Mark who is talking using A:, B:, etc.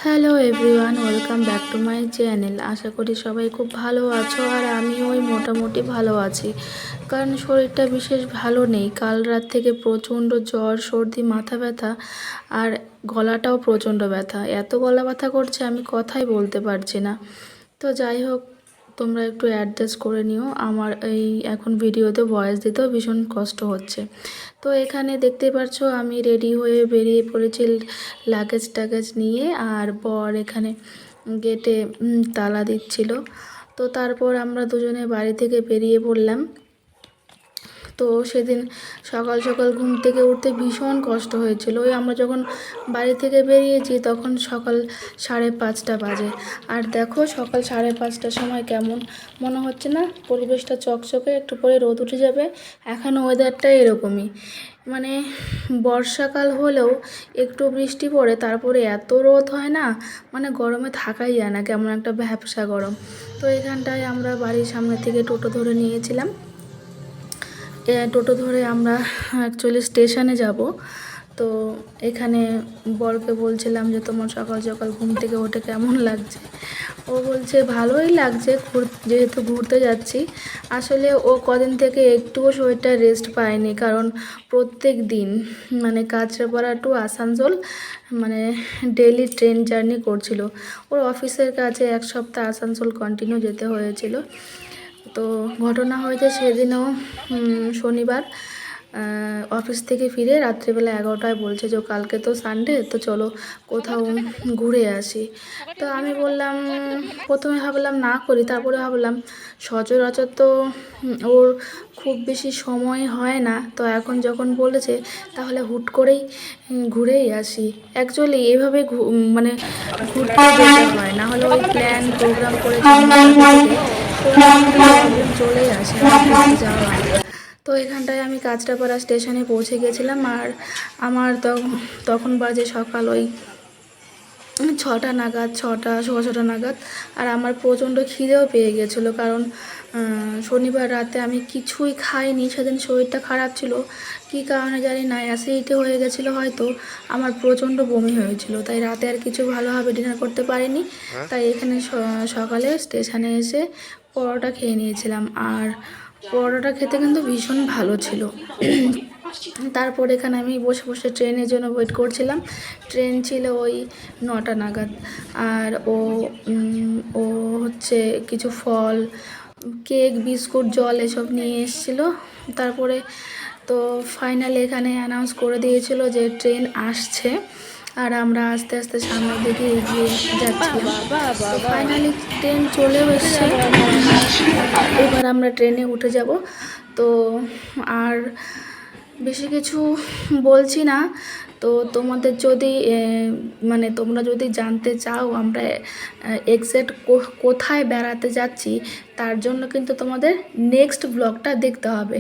A: Hello everyone, welcome back to my channel. আশা করি সবাই খুব ভালো আছো, আর আমিও ওই মোটামুটি ভালো আছি। কারণ শরীরটা বিশেষ ভালো নেই। কাল রাত থেকে প্রচণ্ড জ্বর, সর্দি, মাথা ব্যথা, আর গলাটাও প্রচণ্ড ব্যথা। এত গলা ব্যথা করছে আমি কথাই বলতে পারছি না। তো যাই হোক, তোমরা একটু অ্যাডজাস্ট করে নিও। আমার এই এখন ভিডিওতে ভয়েস দিতেও ভীষণ কষ্ট হচ্ছে। তো এখানে দেখতে পাচ্ছ আমি রেডি হয়ে বেরিয়ে পড়েছি লাগেজ টাগেজ নিয়ে, আর বর এখানে গেটে তালা দিচ্ছিল। তো তারপর আমরা দুজনে বাড়ি থেকে বেরিয়ে পড়লাম। তো সেদিন সকাল সকাল ঘুম থেকে উঠতে ভীষণ কষ্ট হয়েছিল। ওই আমরা যখন বাড়ি থেকে বেরিয়েছি তখন সকাল 5:30 বাজে। আর দেখো সকাল 5:30টার সময় কেমন মনে হচ্ছে না, পরিবেশটা চকচকে, একটু পরে রোদ উঠে যাবে। এখন ওয়েদারটা এরকমই, মানে বর্ষাকাল হলেও একটু বৃষ্টি পড়ে তারপরে এত রোদ হয় না, মানে গরমে থাকাই যায় না, কেমন একটা ভ্যাপসা গরম। তো এখানটায় আমরা বাড়ির সামনে থেকে টোটো ধরে নিয়েছিলাম। টোটো ধরে আমরা অ্যাকচুয়ালি স্টেশনে যাব। তো এখানে বরকে বলছিলাম যে তোমার সকাল সকাল ঘুম থেকে ওঠে কেমন লাগছে। ও বলছে ভালোই লাগছে, যেহেতু ঘুরতে যাচ্ছি। আসলে ও কদিন থেকে একটুও শরীরটা রেস্ট পায়নি, কারণ প্রত্যেক দিন মানে কাঁচরাপাড়া টু আসানসোল মানে ডেইলি ট্রেন জার্নি করছিল। ওর অফিসের কাছে 1 সপ্তাহ আসানসোল কন্টিনিউ যেতে হয়েছিল। তো ঘটনা হয়েছে সেদিনও শনিবার অফিস থেকে ফিরে রাত্রিবেলা 11টায় বলছে যে কালকে তো সানডে, তো চলো কোথাও ঘুরে আসি। তো আমি বললাম, প্রথমে ভাবলাম না করি, তারপরে ভাবলাম সচরাচর তো ওর খুব বেশি সময় হয় না, তো এখন যখন বলেছে তাহলে হুট করেই ঘুরেই আসি। অ্যাকচুয়ালি এভাবে মানে ঘুরতে যেতে হয়, না হলে ওই প্ল্যান প্রোগ্রাম করে প্রবলেম চলেই আসে, ঘুরতে যাওয়া হয় না। তো এখানটায় আমি কাঁচরাপাড়া স্টেশনে পৌঁছে গেছিলাম, আর আমার তখন বাজে সকাল ওই 6টা নাগাদ, 6টা, সোয়া 6টা নাগাদ। আর আমার প্রচণ্ড খিদেও পেয়ে গেছিলো, কারণ শনিবার রাতে আমি কিছুই খাইনি। সেদিন শরীরটা খারাপ ছিল, কী কারণে জানি না, অ্যাসিডিটি হয়ে গেছিলো হয়তো। আমার প্রচণ্ড বমি হয়েছিল, তাই রাতে আর কিছু ভালোভাবে ডিনার করতে পারিনি। তাই এখানে সকালে স্টেশনে এসে পরোটা খেয়ে নিয়েছিলাম, আর পরোটাটা খেতে কিন্তু ভীষণ ভালো ছিল। তারপর এখানে আমি বসে বসে ট্রেনের জন্য ওয়েট করছিলাম। ট্রেন ছিল ওই 9টা নাগাদ। আর ও হচ্ছে কিছু ফল, কেক, বিস্কুট, জল এসব নিয়ে এসেছিলো। তারপরে তো ফাইনালি এখানে অ্যানাউন্স করে দিয়েছিল যে ট্রেন আসছে, আর আমরা আস্তে আস্তে সামনের দিকে এগিয়ে যাচ্ছিলাম। তো ফাইনালি ট্রেন চলেও এসছে, এবার আমরা ট্রেনে উঠে যাব। তো আর বেশি কিছু বলছি না। তো তোমাদের যদি মানে তোমরা যদি জানতে চাও আমরা এক্স্যাক্ট কোথায় বেড়াতে যাচ্ছি, তার জন্য কিন্তু তোমাদের নেক্সট ব্লগটা দেখতে হবে।